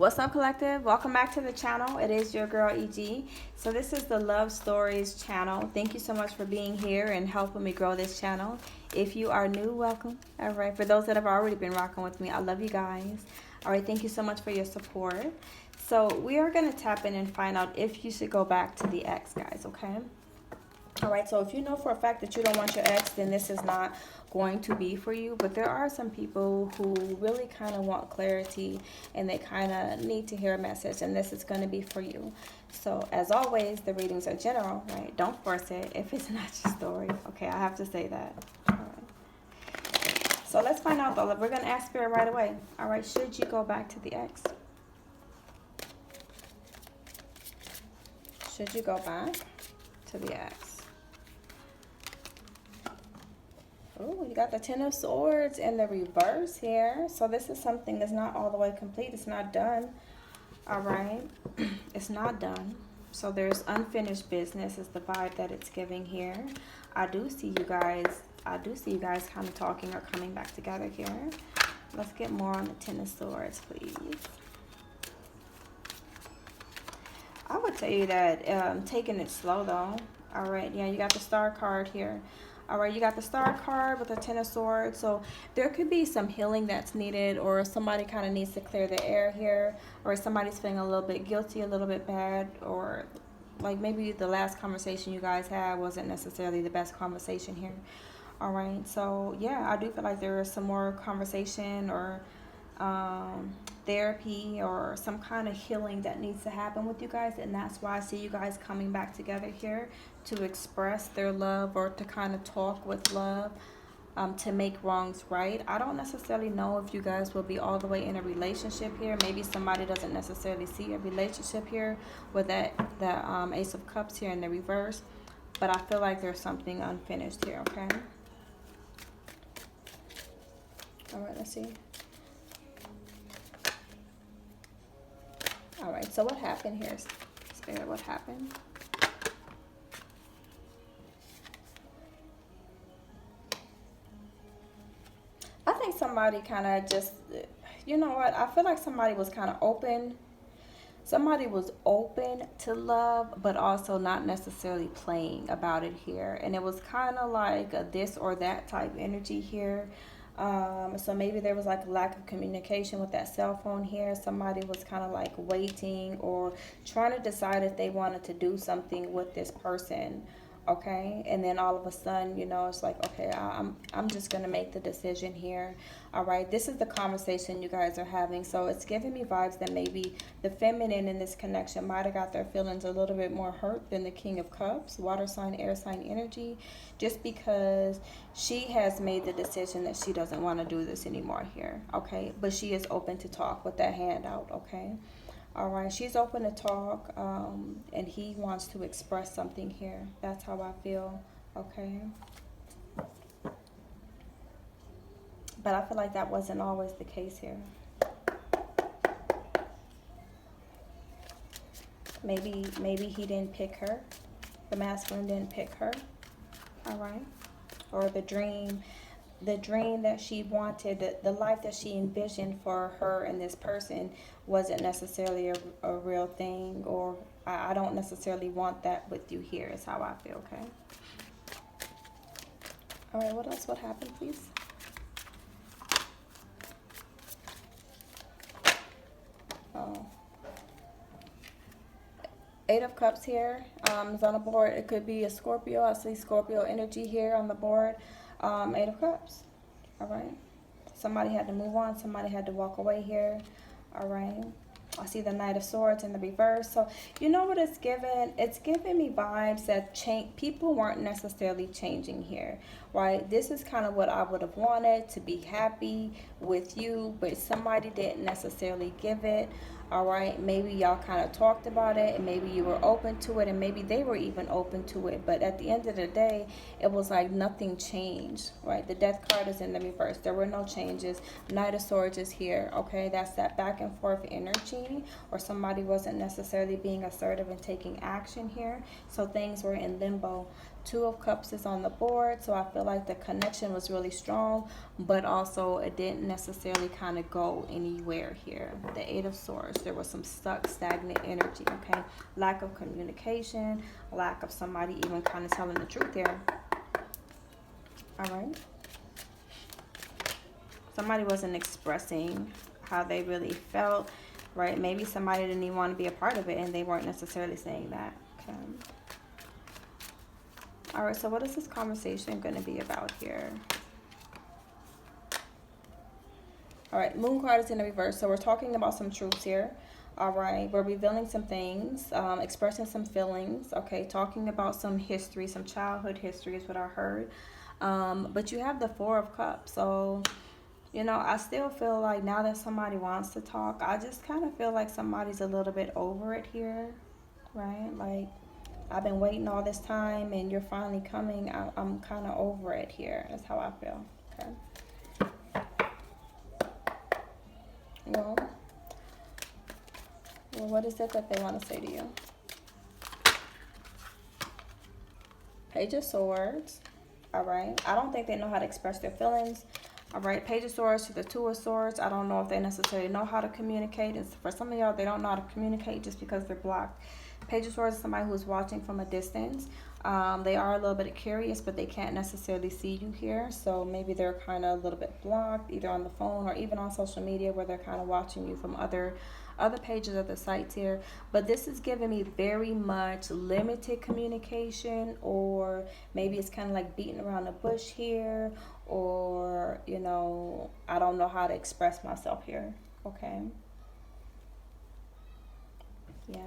What's up, collective? Welcome back to the channel. It is your girl EG. So this is the Love Stories channel. Thank you so much for being here and helping me grow this channel. If you are new, welcome. All right, for those that have already been rocking with me, I love you guys. All right, thank you so much for your support. So we are going to tap in and find out if you should go back to the ex, guys. Okay. All right, so if you know for a fact that you don't want your ex, then this is not going to be for you. But there are some people who really kind of want clarity and they kind of need to hear a message, and this is going to be for you. So as always, the readings are general, right? Don't force it if it's not your story. Okay, I have to say that. All right. So let's find out, though. We're going to ask Spirit right away. All right, should you go back to the ex? Should you go back to the ex? Oh, you got the Ten of Swords in the reverse here. So this is something that's not all the way complete. It's not done. All right. It's not done. So there's unfinished business is the vibe that it's giving here. I do see you guys kind of talking or coming back together here. Let's get more on the Ten of Swords, please. I would tell you that taking it slow, though. All right. Yeah, you got the Star card here. All right, you got the Star card with the Ten of Swords. So there could be some healing that's needed, or somebody kind of needs to clear the air here, or somebody's feeling a little bit guilty, a little bit bad, or like maybe the last conversation you guys had wasn't necessarily the best conversation here. All right, so yeah, I do feel like there is some more conversation or therapy or some kind of healing that needs to happen with you guys, and that's why I see you guys coming back together here to express their love or to kind of talk with love, to make wrongs right. I don't necessarily know if you guys will be all the way in a relationship here. Maybe somebody doesn't necessarily see a relationship here with the Ace of Cups here in the reverse, but I feel like there's something unfinished here. Okay, all right, let's see. All right, so what happened here, Spirit? What happened? I think somebody kind of just, you know what? I feel like somebody was kind of open. Somebody was open to love, but also not necessarily playing about it here. And it was kind of like a this or that type energy here. So maybe there was like a lack of communication with that cell phone here. Somebody was kind of like waiting or trying to decide if they wanted to do something with this person. Okay, and then all of a sudden, you know, it's like, okay, I'm just gonna make the decision here. All right, this is the conversation you guys are having. So it's giving me vibes that maybe the feminine in this connection might have got their feelings a little bit more hurt than the King of Cups, water sign, air sign energy, just because she has made the decision that she doesn't want to do this anymore here. Okay, but she is open to talk with that hand out. Okay. All right, she's open to talk, and he wants to express something here. That's how I feel, okay? But I feel like that wasn't always the case here. Maybe he didn't pick her. The masculine didn't pick her, all right? Or the dream that she wanted, the life that she envisioned for her and this person wasn't necessarily a real thing, or I don't necessarily want that with you here is how I feel, okay? All right, what else? What happened, please? Oh. Eight of Cups here is on the board. It could be a Scorpio. I see Scorpio energy here on the board. Eight of Cups. All right. Somebody had to move on. Somebody had to walk away here. All right. I see the Knight of Swords in the reverse. So you know what it's giving? It's giving me vibes that people weren't necessarily changing here, right? This is kind of what I would have wanted, to be happy with you, but somebody didn't necessarily give it. All right, maybe y'all kind of talked about it, and maybe you were open to it, and maybe they were even open to it. But at the end of the day, it was like nothing changed, right? The Death card is in the reverse. There were no changes. Knight of Swords is here, okay? That's that back and forth energy, or somebody wasn't necessarily being assertive and taking action here. So things were in limbo. Two of Cups is on the board, so I feel like the connection was really strong, but also it didn't necessarily kind of go anywhere here. The Eight of Swords, there was some stuck, stagnant energy, okay? Lack of communication, lack of somebody even kind of telling the truth here. All right. Somebody wasn't expressing how they really felt, right? Maybe somebody didn't even want to be a part of it and they weren't necessarily saying that, okay? All right, so what is this conversation going to be about here? All right, Moon card is in the reverse, so we're talking about some truths here. All right, we're revealing some things, expressing some feelings, okay, talking about some history, some childhood history is what I heard. But you have the Four of Cups, so, you know, I still feel like now that somebody wants to talk, I just kind of feel like somebody's a little bit over it here, right? Like, I've been waiting all this time and you're finally coming. I'm kind of over it here. That's how I feel. Okay. Well, what is it that they want to say to you? Page of Swords. All right. I don't think they know how to express their feelings. All right. Page of Swords to the Two of Swords. I don't know if they necessarily know how to communicate. And for some of y'all, they don't know how to communicate just because they're blocked. Page of Swords is somebody who's watching from a distance. They are a little bit curious, but they can't necessarily see you here. So maybe they're kind of a little bit blocked, either on the phone or even on social media, where they're kind of watching you from other pages of the sites here. But this is giving me very much limited communication, or maybe it's kind of like beating around the bush here, or, you know, I don't know how to express myself here. Okay. Yeah.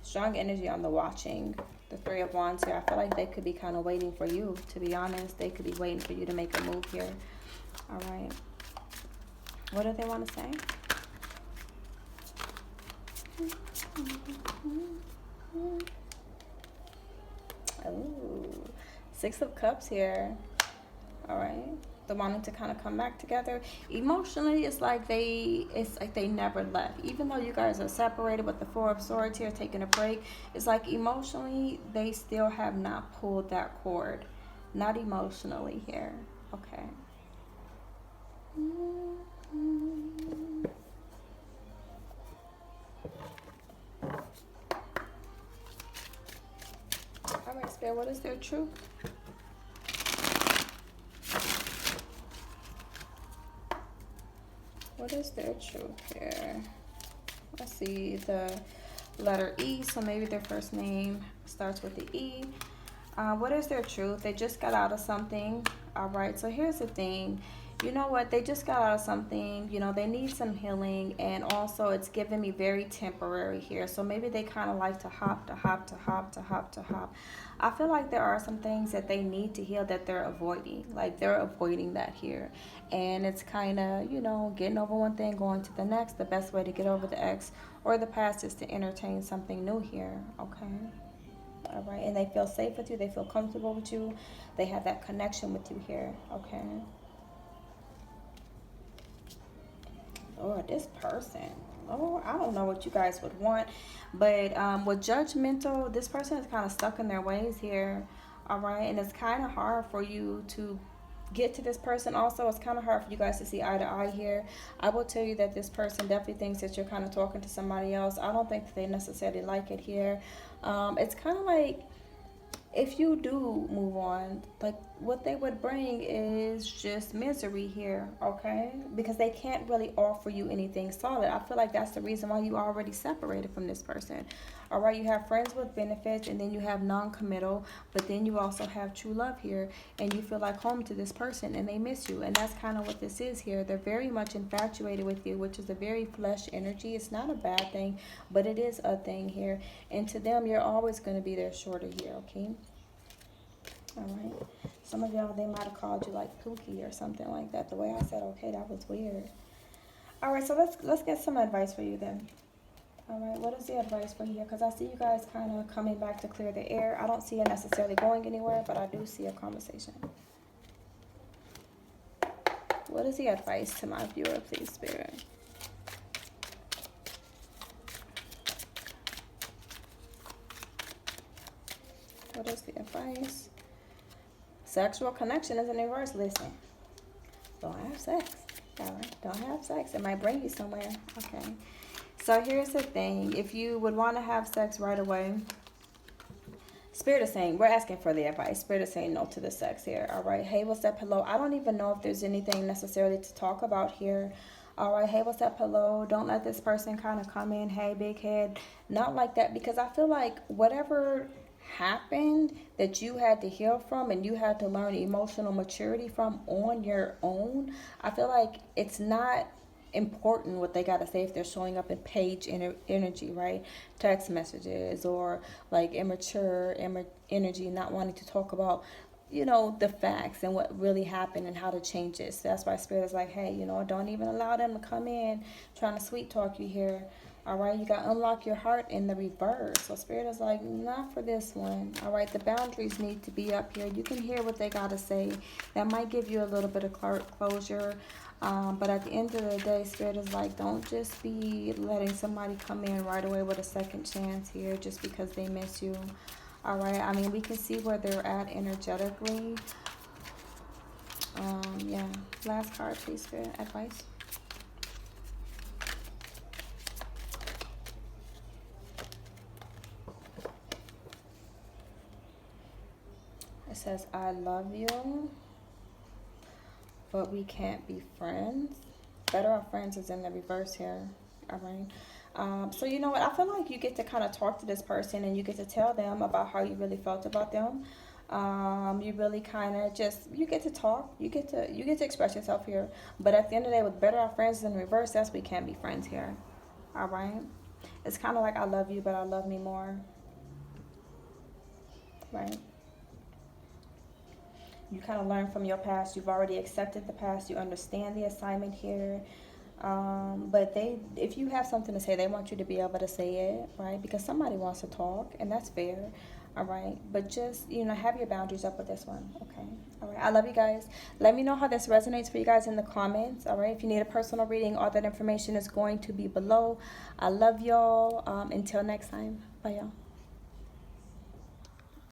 Strong energy on the watching. The Three of Wands here. I feel like they could be kind of waiting for you, to be honest. They could be waiting for you to make a move here. All right. What do they want to say? Oh, Six of Cups here. All right. They're wanting to kind of come back together. Emotionally, it's like they never left. Even though you guys are separated with the Four of Swords here, taking a break, it's like emotionally, they still have not pulled that cord. Not emotionally here. Okay. All right, Spirit, what is their truth? What is their truth here? I see the letter E, so maybe their first name starts with the E. What is their truth? They just got out of something. All right, so here's the thing. You know what? They just got out of something. You know, they need some healing, and also it's giving me very temporary here. So maybe they kind of like to hop. I feel like there are some things that they need to heal that they're avoiding. Like, they're avoiding that here. And it's kind of, you know, getting over one thing, going to the next. The best way to get over the ex or the past is to entertain something new here. Okay. All right. And they feel safe with you. They feel comfortable with you. They have that connection with you here. Okay. Or this person. Oh, I don't know what you guys would want. But with judgmental, this person is kind of stuck in their ways here. All right. And it's kind of hard for you to get to this person. Also, it's kind of hard for you guys to see eye to eye here. I will tell you that this person definitely thinks that you're kind of talking to somebody else. I don't think that they necessarily like it here. It's kind of like, if you do move on, like, what they would bring is just misery here, okay? Because they can't really offer you anything solid. I feel like that's the reason why you already separated from this person. All right, you have friends with benefits, and then you have non-committal, but then you also have true love here, and you feel like home to this person, and they miss you. And that's kind of what this is here. They're very much infatuated with you, which is a very flesh energy. It's not a bad thing, but it is a thing here. And to them, you're always going to be their shoulder here, okay? All right. Some of y'all, they might have called you like Pookie or something like that. The way I said, okay, that was weird. All right, so let's get some advice for you then. All right, what is the advice for you here? Because I see you guys kind of coming back to clear the air. I don't see it necessarily going anywhere, but I do see a conversation. What is the advice to my viewer, please, Spirit? What is the advice? Sexual connection is in reverse. Listen, Don't have sex. All right. Don't have sex. It might bring you somewhere. Okay. So here's the thing. If you would want to have sex right away, Spirit is saying, we're asking for the advice. Spirit is saying no to the sex here. All right. Hey, what's up? Hello. I don't even know if there's anything necessarily to talk about here. All right. Hey, what's up? Hello. Don't let this person kind of come in. Hey, big head. Not like that, because I feel like whatever happened that you had to heal from and you had to learn emotional maturity from on your own, I feel like it's not important what they got to say if they're showing up in page energy, right? Text messages, or like immature energy, not wanting to talk about, you know, the facts and what really happened and how to change it. So that's why Spirit is like, hey, you know, don't even allow them to come in trying to sweet talk you here. All right, you got to unlock your heart in the reverse. So Spirit is like, not for this one. All right, the boundaries need to be up here. You can hear what they got to say. That might give you a little bit of closure. But at the end of the day, Spirit is like, don't just be letting somebody come in right away with a second chance here just because they miss you. All right, I mean, we can see where they're at energetically. Yeah, last card, please, Spirit, advice. It says, I love you, but we can't be friends. Better off friends is in the reverse here. All right. So you know what? I feel like you get to kind of talk to this person and you get to tell them about how you really felt about them. You really kind of just, you get to talk. You get to express yourself here. But at the end of the day, with better off friends is in the reverse, that's we can't be friends here. All right. It's kind of like I love you, but I love me more. Right. You kind of learn from your past. You've already accepted the past. You understand the assignment here. But if you have something to say, they want you to be able to say it, right? Because somebody wants to talk, and that's fair, all right? But just, you know, have your boundaries up with this one, okay? All right, I love you guys. Let me know how this resonates for you guys in the comments, all right? If you need a personal reading, all that information is going to be below. I love y'all. Until next time, bye, y'all.